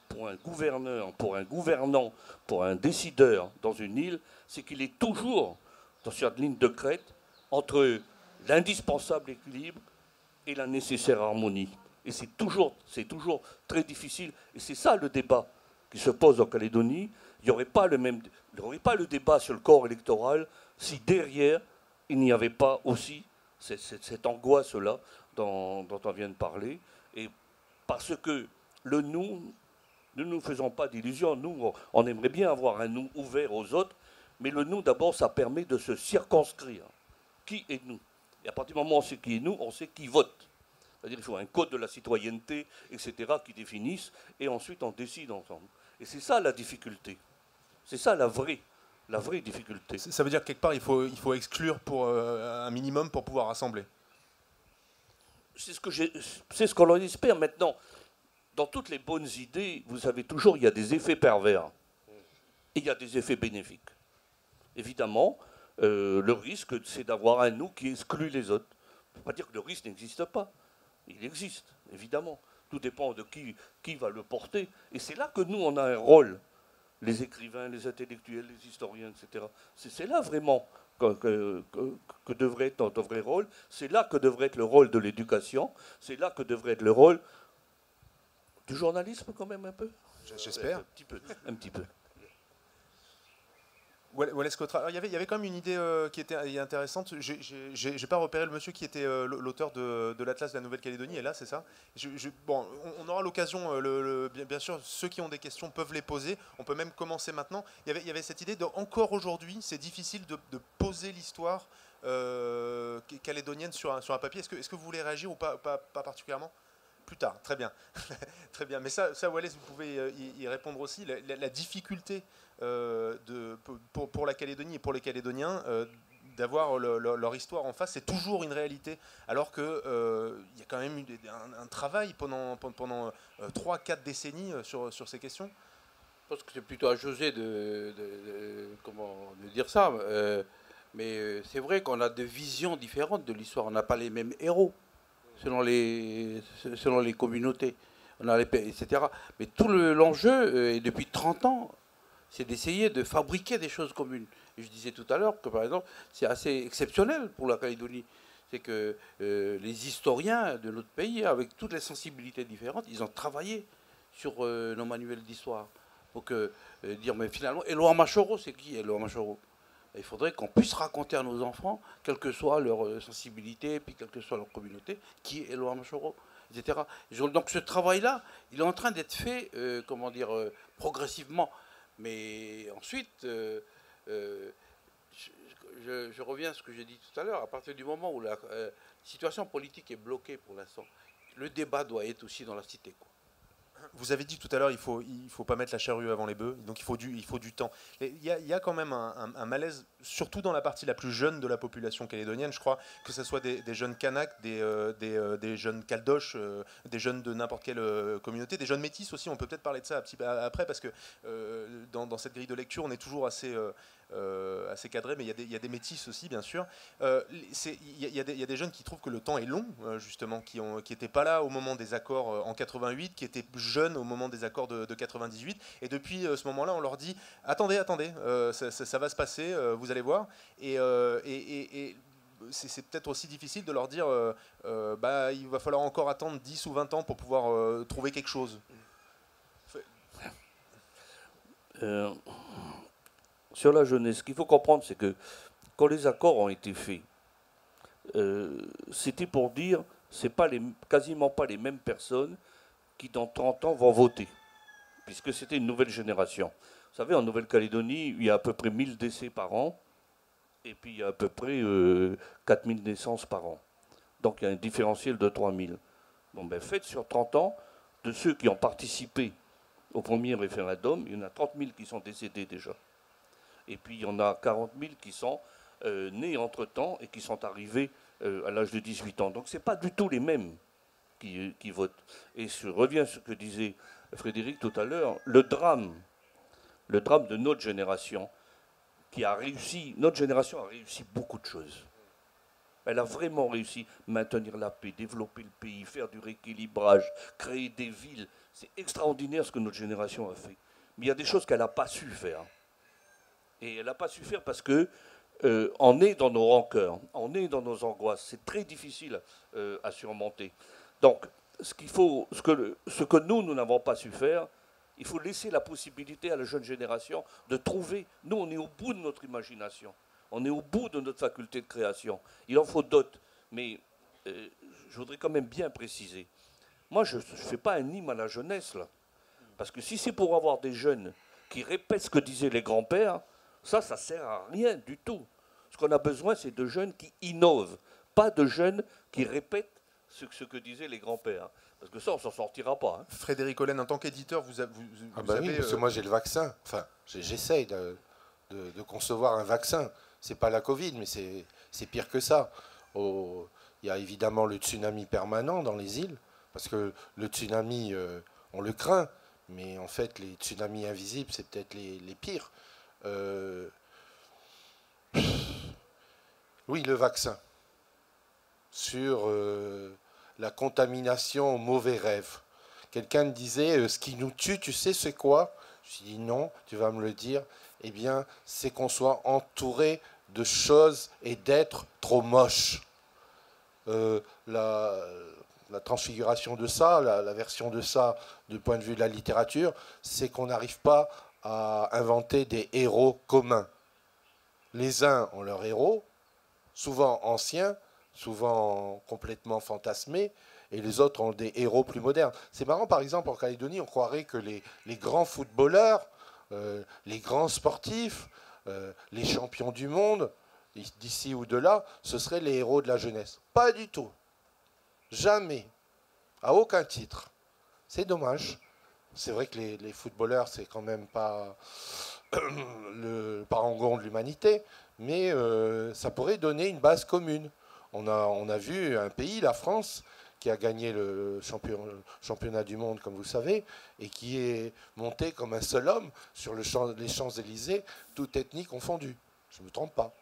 pour un gouverneur, pour un gouvernant, pour un décideur dans une île, c'est qu'il est toujours dans cette ligne de crête entre l'indispensable équilibre et la nécessaire harmonie. Et c'est toujours très difficile. Et c'est ça le débat qui se pose en Calédonie. Il n'y aurait pas le débat sur le corps électoral si derrière, il n'y avait pas aussi cette angoisse-là dont on vient de parler. Et parce que le nous, ne nous faisons pas d'illusions. Nous, on aimerait bien avoir un nous ouvert aux autres, mais le nous, d'abord, ça permet de se circonscrire. Qui est nous? Et à partir du moment où on sait qui est nous, on sait qui vote. C'est-à-dire qu'il faut un code de la citoyenneté, etc., qui définisse, et ensuite on décide ensemble. Et c'est ça la difficulté. C'est ça la vraie difficulté. Ça veut dire que quelque part, il faut exclure pour un minimum pour pouvoir rassembler. C'est ce qu'on en espère maintenant. Dans toutes les bonnes idées, vous savez toujours, il y a des effets pervers. Et il y a des effets bénéfiques. Évidemment, le risque, c'est d'avoir un nous qui exclut les autres. Ça ne veut pas dire que le risque n'existe pas. Il existe, évidemment. Tout dépend de qui va le porter. Et c'est là que nous, on a un rôle. Les écrivains, les intellectuels, les historiens, etc. C'est là vraiment que devrait être notre vrai rôle. C'est là que devrait être le rôle de l'éducation. C'est là que devrait être le rôle du journalisme, quand même, un peu. J'espère. Un petit peu. Wallace Cotra. Alors, il y avait quand même une idée qui était intéressante. J'ai pas repéré le monsieur qui était l'auteur de l'Atlas de la Nouvelle-Calédonie. Et là, c'est ça. Bon, on aura l'occasion. Bien sûr, ceux qui ont des questions peuvent les poser. On peut même commencer maintenant. Il y avait cette idée de encore aujourd'hui, c'est difficile de poser l'histoire calédonienne sur un papier. Est-ce que vous voulez réagir ou pas particulièrement? Plus tard, très bien. Très bien. Mais ça, Wallace, vous pouvez y répondre aussi. La difficulté pour la Calédonie et pour les Calédoniens d'avoir leur histoire en face, c'est toujours une réalité. Alors qu'il y a quand même eu un travail pendant 3-4 décennies sur ces questions. Je pense que c'est plutôt à José de dire ça. Mais c'est vrai qu'on a des visions différentes de l'histoire. On n'a pas les mêmes héros selon les communautés, etc. Mais tout l'enjeu, et depuis 30 ans, c'est d'essayer de fabriquer des choses communes. Et je disais tout à l'heure que, par exemple, c'est assez exceptionnel pour la Calédonie. C'est que les historiens de notre pays, avec toutes les sensibilités différentes, ils ont travaillé sur nos manuels d'histoire. Pour dire, mais finalement, Éloi Machoro, c'est qui Éloi Machoro? Il faudrait qu'on puisse raconter à nos enfants, quelle que soit leur sensibilité, puis quelle que soit leur communauté, qui est Elohim Shoro, etc. Donc ce travail-là, il est en train d'être fait, comment dire, progressivement. Mais ensuite, je reviens à ce que j'ai dit tout à l'heure, à partir du moment où la situation politique est bloquée pour l'instant, le débat doit être aussi dans la cité, quoi. Vous avez dit tout à l'heure, il faut pas mettre la charrue avant les bœufs, donc il faut du temps. Il y a quand même un malaise, surtout dans la partie la plus jeune de la population calédonienne, je crois, que ce soit des jeunes Kanaks, des jeunes Caldoches, des jeunes de n'importe quelle communauté, des jeunes métis aussi, on peut peut-être parler de ça un petit peu après, parce que dans cette grille de lecture, on est toujours assez cadré, mais il y a des métis aussi, bien sûr. Il y a des jeunes qui trouvent que le temps est long, justement, qui n'étaient pas là au moment des accords en 88, qui étaient jeunes au moment des accords de 98, et depuis ce moment-là, on leur dit « Attendez, ça va se passer, vous allez voir ». Et c'est peut-être aussi difficile de leur dire il va falloir encore attendre 10 ou 20 ans pour pouvoir trouver quelque chose. Sur la jeunesse, ce qu'il faut comprendre, c'est que quand les accords ont été faits, c'était pour dire c'est quasiment pas les mêmes personnes qui dans 30 ans vont voter, puisque c'était une nouvelle génération. Vous savez, en Nouvelle-Calédonie, il y a à peu près 1000 décès par an, et puis il y a à peu près 4000 naissances par an. Donc il y a un différentiel de 3000. Bon, ben, faites sur 30 ans, de ceux qui ont participé au premier référendum, il y en a 30 000 qui sont décédés déjà. Et puis il y en a 40 000 qui sont nés entre-temps et qui sont arrivés à l'âge de 18 ans. Donc ce n'est pas du tout les mêmes qui votent. Et je reviens à ce que disait Frédéric tout à l'heure, le drame de notre génération, notre génération a réussi beaucoup de choses. Elle a vraiment réussi à maintenir la paix, développer le pays, faire du rééquilibrage, créer des villes. C'est extraordinaire ce que notre génération a fait. Mais il y a des choses qu'elle n'a pas su faire. Et elle n'a pas su faire parce que on est dans nos rancœurs, on est dans nos angoisses. C'est très difficile à surmonter. Donc, ce que nous n'avons pas su faire, il faut laisser la possibilité à la jeune génération de trouver. Nous, on est au bout de notre imagination. On est au bout de notre faculté de création. Il en faut d'autres. Mais je voudrais quand même bien préciser. Moi, je ne fais pas un hymne à la jeunesse, là. Parce que si c'est pour avoir des jeunes qui répètent ce que disaient les grands-pères, ça ne sert à rien du tout. Ce qu'on a besoin, c'est de jeunes qui innovent, pas de jeunes qui répètent ce que disaient les grands-pères. Parce que ça, on ne s'en sortira pas. Hein. Frédéric Hollen, en tant qu'éditeur, vous avez... Oui, parce que moi j'ai le vaccin. Enfin, j'essaye de concevoir un vaccin. C'est pas la Covid, mais c'est pire que ça. Il y a évidemment le tsunami permanent dans les îles, parce que le tsunami, on le craint, mais en fait, les tsunamis invisibles, c'est peut-être les pires. Oui, le vaccin. Sur la contamination aux mauvais rêves. Quelqu'un me disait, ce qui nous tue, tu sais, c'est quoi? Je dis non, tu vas me le dire. Eh bien, c'est qu'on soit entouré de choses et d'êtres trop moches. La transfiguration de ça, la version de ça, du point de vue de la littérature, c'est qu'on n'arrive pas à inventer des héros communs. Les uns ont leurs héros, souvent anciens, souvent complètement fantasmés, et les autres ont des héros plus modernes. C'est marrant, par exemple, en Calédonie, on croirait que les grands footballeurs, les grands sportifs, les champions du monde, d'ici ou de là, ce seraient les héros de la jeunesse. Pas du tout. Jamais. À aucun titre. C'est dommage. C'est vrai que les footballeurs, c'est quand même pas le parangon de l'humanité, mais ça pourrait donner une base commune. On a vu un pays, la France, qui a gagné le championnat du monde, comme vous savez, et qui est monté comme un seul homme sur les Champs-Élysées, toute ethnie confondue. Je ne me trompe pas.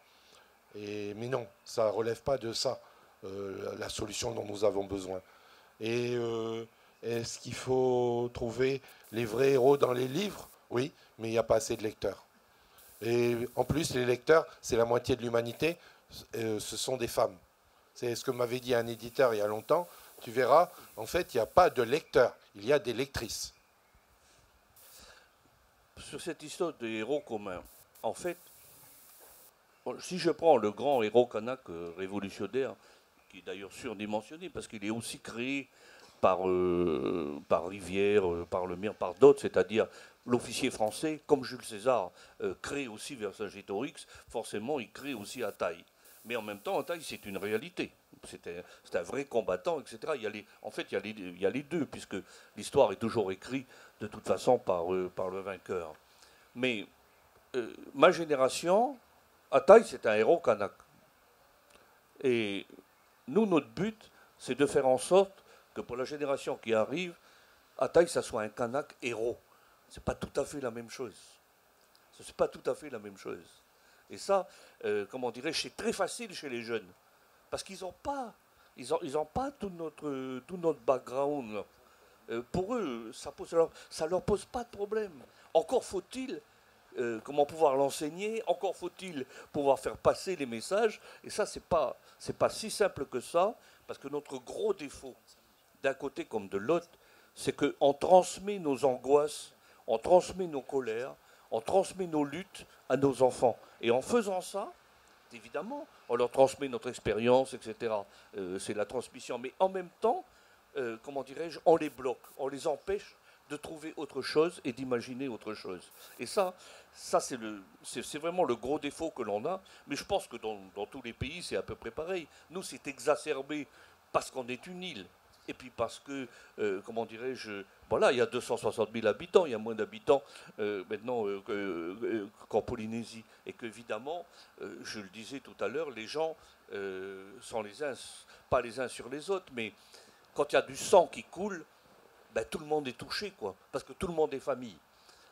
Mais non, ça ne relève pas de ça, la solution dont nous avons besoin. Et est-ce qu'il faut trouver les vrais héros dans les livres? Oui, mais il n'y a pas assez de lecteurs. Et en plus, les lecteurs, c'est la moitié de l'humanité, ce sont des femmes. C'est ce que m'avait dit un éditeur il y a longtemps. Tu verras, en fait, il n'y a pas de lecteurs, il y a des lectrices. Sur cette histoire de héros communs, en fait, Bon, si je prends le grand héros kanak révolutionnaire, qui est d'ailleurs surdimensionné, parce qu'il est aussi créé par Rivière, par Lemire, par d'autres, c'est-à-dire l'officier français, comme Jules César crée aussi Vercingétorix, forcément il crée aussi Ataï. Mais en même temps, Ataï, c'est une réalité. C'est un vrai combattant, etc. En fait, il y a les deux, puisque l'histoire est toujours écrite de toute façon par le vainqueur. Mais ma génération, Ataï, c'est un héros kanak. Et nous, notre but, c'est de faire en sorte que pour la génération qui arrive, Ataï, ça soit un kanak héros. C'est pas tout à fait la même chose. C'est pas tout à fait la même chose. Et ça, comment dirais-je, c'est très facile chez les jeunes. Parce qu'ils n'ont pas, ils ont pas tout notre background. Pour eux, ça leur pose pas de problème. Encore faut-il comment pouvoir l'enseigner, encore faut-il pouvoir faire passer les messages. Et ça, c'est pas si simple que ça, parce que notre gros défaut, d'un côté comme de l'autre, c'est qu'on transmet nos angoisses, on transmet nos colères, on transmet nos luttes à nos enfants. Et en faisant ça, évidemment, on leur transmet notre expérience, etc. C'est la transmission. Mais en même temps, comment dirais-je, on les bloque, on les empêche de trouver autre chose et d'imaginer autre chose. Et ça c'est vraiment le gros défaut que l'on a. Mais je pense que dans tous les pays, c'est à peu près pareil. Nous, c'est exacerbé parce qu'on est une île. Et puis parce que, comment dirais-je, voilà, il y a 260 000 habitants, il y a moins d'habitants maintenant qu'en Polynésie. Et qu'évidemment, je le disais tout à l'heure, les gens sont pas les uns sur les autres, mais quand il y a du sang qui coule, ben, tout le monde est touché, quoi, parce que tout le monde est famille.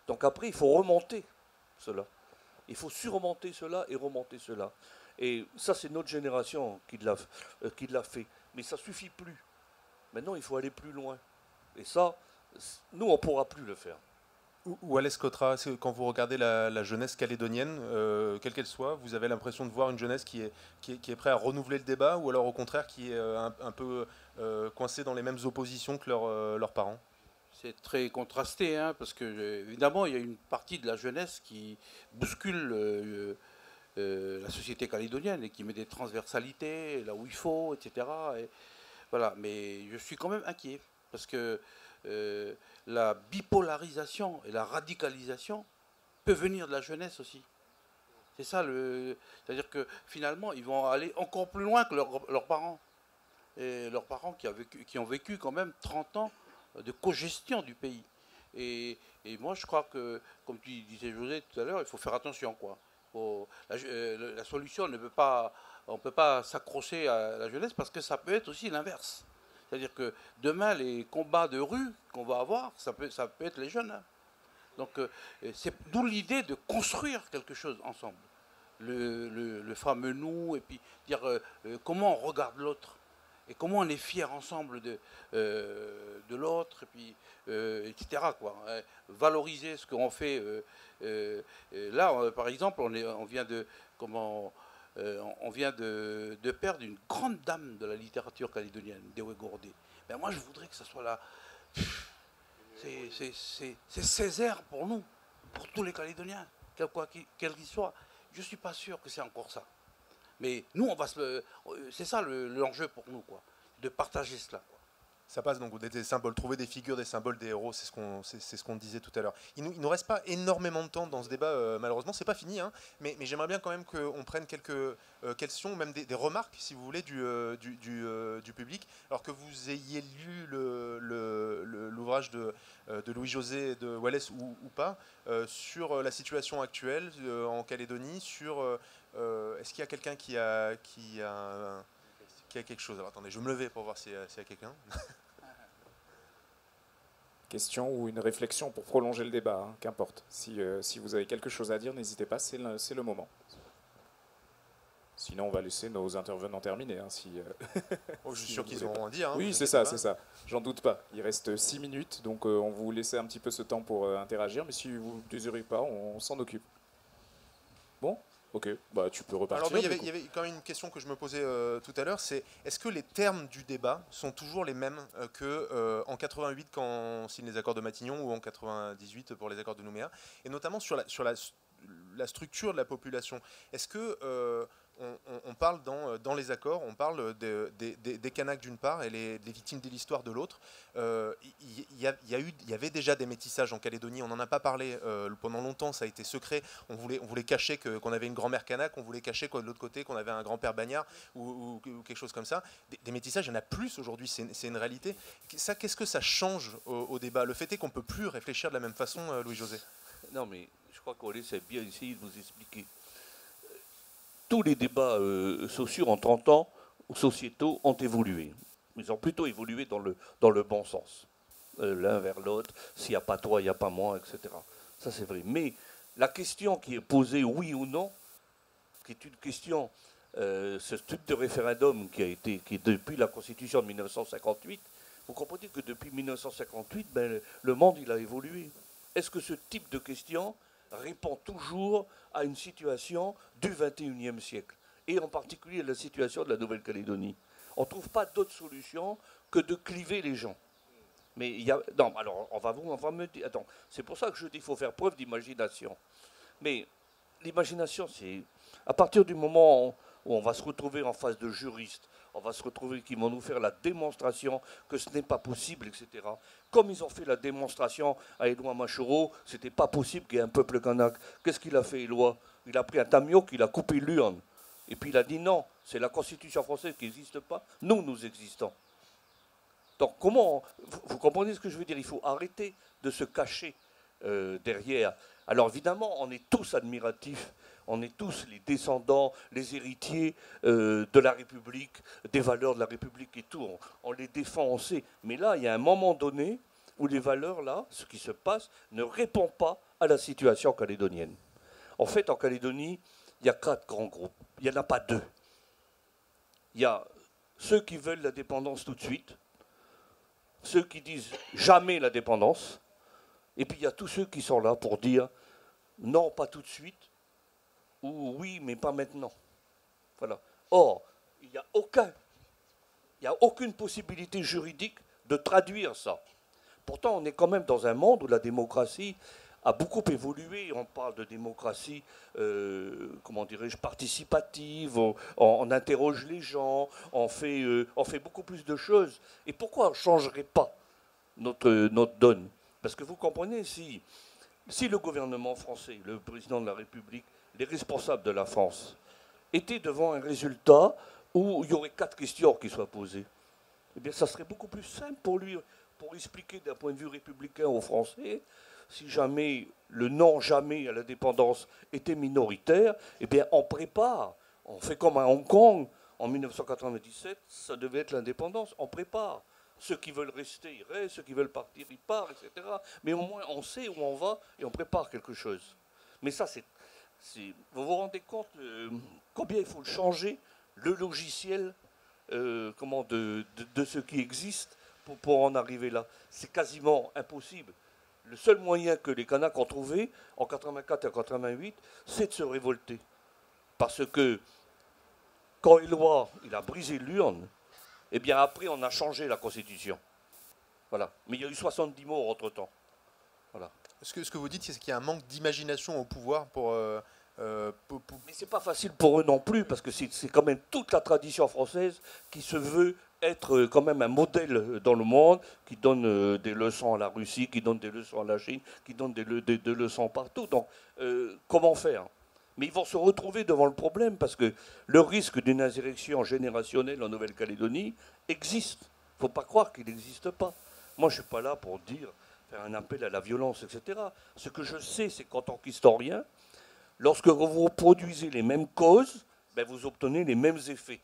Donc après, il faut remonter cela. Il faut surmonter cela et remonter cela. Et ça, c'est notre génération qui l'a fait. Mais ça ne suffit plus. Maintenant, il faut aller plus loin. Et ça, nous, on ne pourra plus le faire. Wallace Cotra, quand vous regardez la jeunesse calédonienne, quelle qu'elle soit, vous avez l'impression de voir une jeunesse qui est prête à renouveler le débat, ou alors au contraire qui est un peu coincée dans les mêmes oppositions que leurs parents? C'est très contrasté, hein, parce que évidemment, il y a une partie de la jeunesse qui bouscule la société calédonienne et qui met des transversalités là où il faut, etc. Et voilà. Mais je suis quand même inquiet, parce que la bipolarisation et la radicalisation peut venir de la jeunesse aussi. C'est ça, c'est-à-dire que finalement, ils vont aller encore plus loin que leurs parents. Et leurs parents qui ont vécu quand même 30 ans de cogestion du pays. Et moi, je crois que, comme tu disais, José, tout à l'heure, il faut faire attention, quoi. La solution on ne peut pas s'accrocher à la jeunesse, parce que ça peut être aussi l'inverse. C'est-à-dire que demain, les combats de rue qu'on va avoir, ça peut être les jeunes. Hein. Donc, c'est d'où l'idée de construire quelque chose ensemble. Le fameux nous, et puis dire comment on regarde l'autre. Et comment on est fiers ensemble de l'autre, et puis, etc. Quoi. Valoriser ce qu'on fait. Là, par exemple, on vient de perdre une grande dame de la littérature calédonienne, Dewe Gourdé. Ben moi, je voudrais que ça soit là. C'est Césaire pour nous, pour tous les Calédoniens, quel qu'il soit. Je ne suis pas sûr que c'est encore ça. Mais nous, c'est ça l'enjeu pour nous, quoi, de partager cela. Quoi. Ça passe donc des symboles, trouver des figures, des symboles, des héros, c'est ce qu'on disait tout à l'heure. Il nous reste pas énormément de temps dans ce débat, malheureusement, c'est pas fini, hein, mais j'aimerais bien quand même qu'on prenne quelques questions, même des remarques, si vous voulez, du public. Alors que vous ayez lu l'ouvrage de Louis-José de Wallace ou pas, sur la situation actuelle en Calédonie, sur est-ce qu'il y a quelqu'un qui a quelque chose? Alors attendez, je vais me lever pour voir s'il y a quelqu'un. Question ou une réflexion pour prolonger le débat, hein, qu'importe. Si vous avez quelque chose à dire, n'hésitez pas, c'est le moment. Sinon, on va laisser nos intervenants terminer. Hein, je suis sûr qu'ils auront à dire. Hein, oui, c'est ça. J'en doute pas. Il reste 6 minutes, donc on vous laisse un petit peu ce temps pour interagir, mais si vous ne désirez pas, on s'en occupe. Bon ? Ok, bah tu peux repartir. Alors, il y avait quand même une question que je me posais tout à l'heure, c'est est-ce que les termes du débat sont toujours les mêmes qu'en 88 quand on signe les accords de Matignon ou en 98 pour les accords de Nouméa, et notamment sur la structure de la population. Est-ce que on parle dans les accords, on parle des Kanaks d'une part et des victimes de l'histoire de l'autre. Il y avait déjà des métissages en Calédonie, on n'en a pas parlé pendant longtemps, ça a été secret. On voulait cacher qu'on avait une grand-mère kanak, on voulait cacher de l'autre côté qu'on avait un grand-père bagnard ou quelque chose comme ça. Des métissages, il y en a plus aujourd'hui, c'est une réalité. Ça, qu'est-ce que ça change au débat? Le fait est qu'on ne peut plus réfléchir de la même façon, Louis-José. Non, mais je crois qu'on essaie bien essayer de vous expliquer. Tous les débats sociaux en 30 ans, sociétaux, ont évolué. Ils ont plutôt évolué dans le bon sens. L'un vers l'autre, s'il n'y a pas toi, il n'y a pas moi, etc. Ça, c'est vrai. Mais la question qui est posée, oui ou non, qui est une question, ce type de référendum qui est depuis la Constitution de 1958, vous comprenez que depuis 1958, le monde il a évolué. Est-ce que ce type de question répond toujours à une situation du XXIe siècle, et en particulier la situation de la Nouvelle-Calédonie? On ne trouve pas d'autre solution que de cliver les gens. Mais il y a... Non, alors on va me dire... Attends, c'est pour ça que je dis qu'il faut faire preuve d'imagination. Mais l'imagination, c'est... À partir du moment où on va se retrouver en face de juristes, on va se retrouver qui vont nous faire la démonstration que ce n'est pas possible, etc. Comme ils ont fait la démonstration à Éloi Machereau, ce n'était pas possible qu'il y ait un peuple kanak. Qu'est-ce qu'il a fait, Éloi? Il a pris un tamioc, il a coupé l'urne. Et puis il a dit non, c'est la Constitution française qui n'existe pas, nous existons. Donc comment... Vous comprenez ce que je veux dire? Il faut arrêter de se cacher derrière. Alors évidemment, on est tous admiratifs. On est tous les descendants, les héritiers de la République, des valeurs de la République et tout. On les défend, on sait. Mais là, il y a un moment donné où les valeurs, là, ce qui se passe, ne répond pas à la situation calédonienne. En fait, en Calédonie, il y a 4 grands groupes. Il n'y en a pas 2. Il y a ceux qui veulent la dépendance tout de suite, ceux qui disent jamais la dépendance, et puis il y a tous ceux qui sont là pour dire non, pas tout de suite, ou oui, mais pas maintenant. Voilà. Or, il n'y a aucune possibilité juridique de traduire ça. Pourtant, on est quand même dans un monde où la démocratie a beaucoup évolué. On parle de démocratie, comment dirais-je, participative, on interroge les gens, on fait beaucoup plus de choses. Et pourquoi on ne changerait pas notre donne? Parce que vous comprenez, si le gouvernement français, le président de la République, les responsables de la France étaient devant un résultat où il y aurait 4 questions qui soient posées, eh bien, ça serait beaucoup plus simple pour lui, pour expliquer d'un point de vue républicain aux Français, si jamais le non jamais à la dépendance était minoritaire, eh bien, on prépare. On fait comme à Hong Kong, en 1997, ça devait être l'indépendance, on prépare. Ceux qui veulent rester, ils restent, ceux qui veulent partir, ils partent, etc. Mais au moins, on sait où on va et on prépare quelque chose. Mais ça, vous vous rendez compte combien il faut changer le logiciel de ce qui existe pour en arriver là? C'est quasiment impossible. Le seul moyen que les Kanaks ont trouvé en 84 et en 88, c'est de se révolter. Parce que quand Éloi il a brisé l'urne, eh bien après on a changé la Constitution. Voilà. Mais il y a eu 70 morts entre-temps. Voilà. Ce que vous dites, c'est qu'il y a un manque d'imagination au pouvoir Mais c'est pas facile pour eux non plus, parce que c'est quand même toute la tradition française qui se veut être quand même un modèle dans le monde, qui donne des leçons à la Russie, qui donne des leçons à la Chine, qui donne des leçons partout. Donc, comment faire? Mais ils vont se retrouver devant le problème, parce que le risque d'une insurrection générationnelle en Nouvelle-Calédonie existe. Il ne faut pas croire qu'il n'existe pas. Moi, je ne suis pas là pour faire un appel à la violence, etc. Ce que je sais, c'est qu'en tant qu'historien, lorsque vous reproduisez les mêmes causes, vous obtenez les mêmes effets.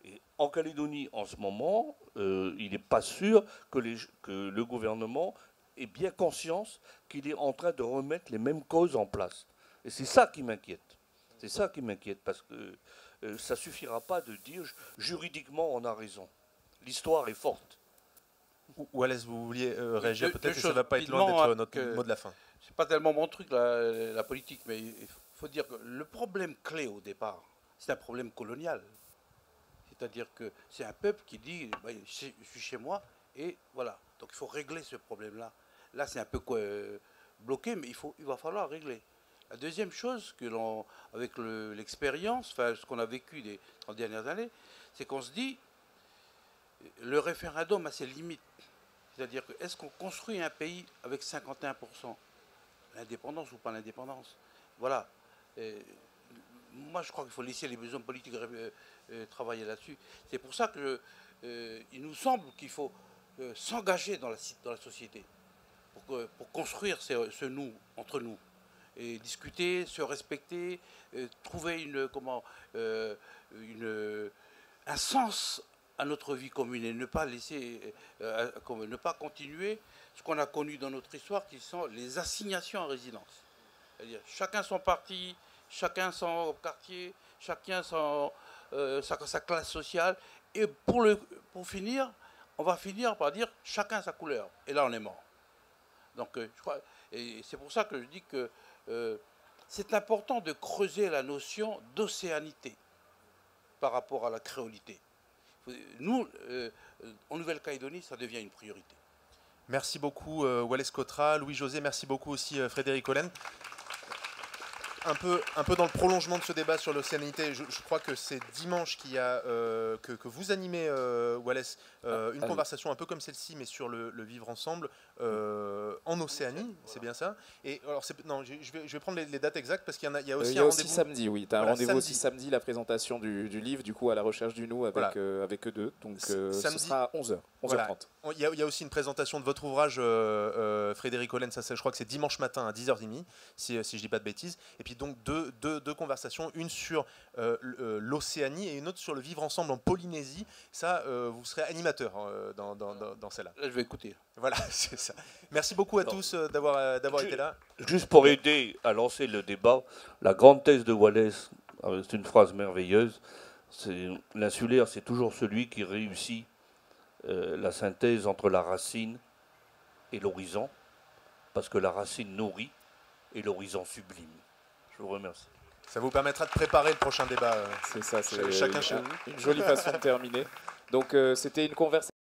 Et en Calédonie, en ce moment, il n'est pas sûr que le gouvernement ait bien conscience qu'il est en train de remettre les mêmes causes en place. Et c'est ça qui m'inquiète. C'est ça qui m'inquiète, parce que ça ne suffira pas de dire juridiquement on a raison. L'histoire est forte. Wallace, vous vouliez réagir peut-être que ça ne va pas être loin d'être notre mot de la fin. C'est pas tellement mon truc, la politique, mais il faut dire que le problème clé au départ, c'est un problème colonial. C'est-à-dire que c'est un peuple qui dit je suis chez moi et voilà. Donc il faut régler ce problème-là. Là, c'est un peu bloqué, mais il va falloir régler. La deuxième chose, avec l'expérience, enfin, ce qu'on a vécu les 30 dernières années, c'est qu'on se dit, le référendum a ses limites. C'est-à-dire que est-ce qu'on construit un pays avec 51%? L'indépendance ou pas l'indépendance? Voilà. Moi, je crois qu'il faut laisser les hommes politiques travailler là-dessus. C'est pour ça que il nous semble qu'il faut s'engager dans la société pour construire ce nous, entre nous, et discuter, se respecter, trouver un sens à notre vie commune et ne pas ne pas continuer ce qu'on a connu dans notre histoire, qui sont les assignations à résidence. C'est-à-dire chacun son parti, chacun son quartier, chacun sa classe sociale, et pour finir, on va finir par dire chacun sa couleur. Et là, on est mort. Donc, je crois, et c'est pour ça que je dis que c'est important de creuser la notion d'océanité par rapport à la créolité. Nous, en Nouvelle-Calédonie, ça devient une priorité. Merci beaucoup Wallace Cotra, Louis-José, merci beaucoup aussi Frédéric Hollen. Un peu dans le prolongement de ce débat sur l'océanité, je crois que c'est dimanche qu'il y a, que vous animez, Wallace, une conversation un peu comme celle-ci, mais sur le vivre ensemble en Océanie, c'est bien ça. Et alors, non, je vais prendre les dates exactes parce qu'il y a aussi un rendez-vous. Aussi samedi, oui. Tu as un rendez-vous aussi samedi, la présentation du livre, du coup, à la recherche du nous avec eux deux. Donc, ce sera à 11h, 11h30. Voilà. Il y a aussi une présentation de votre ouvrage, Frédéric Hollen, ça, je crois que c'est dimanche matin à 10h30, si je ne dis pas de bêtises. Et puis donc deux conversations, une sur l'Océanie et une autre sur le vivre ensemble en Polynésie. Ça, vous serez animateur dans celle-là. Là, je vais écouter. Voilà, c'est ça. Merci beaucoup à tous d'avoir été là. Juste pour aider à lancer le débat, la grande thèse de Wallace, c'est une phrase merveilleuse, l'insulaire, c'est toujours celui qui réussit la synthèse entre la racine et l'horizon, parce que la racine nourrit et l'horizon sublime. Je vous remercie. Ça vous permettra de préparer le prochain débat. C'est ça, c'est chacun chez vous. Une jolie façon de terminer. Donc c'était une conversation.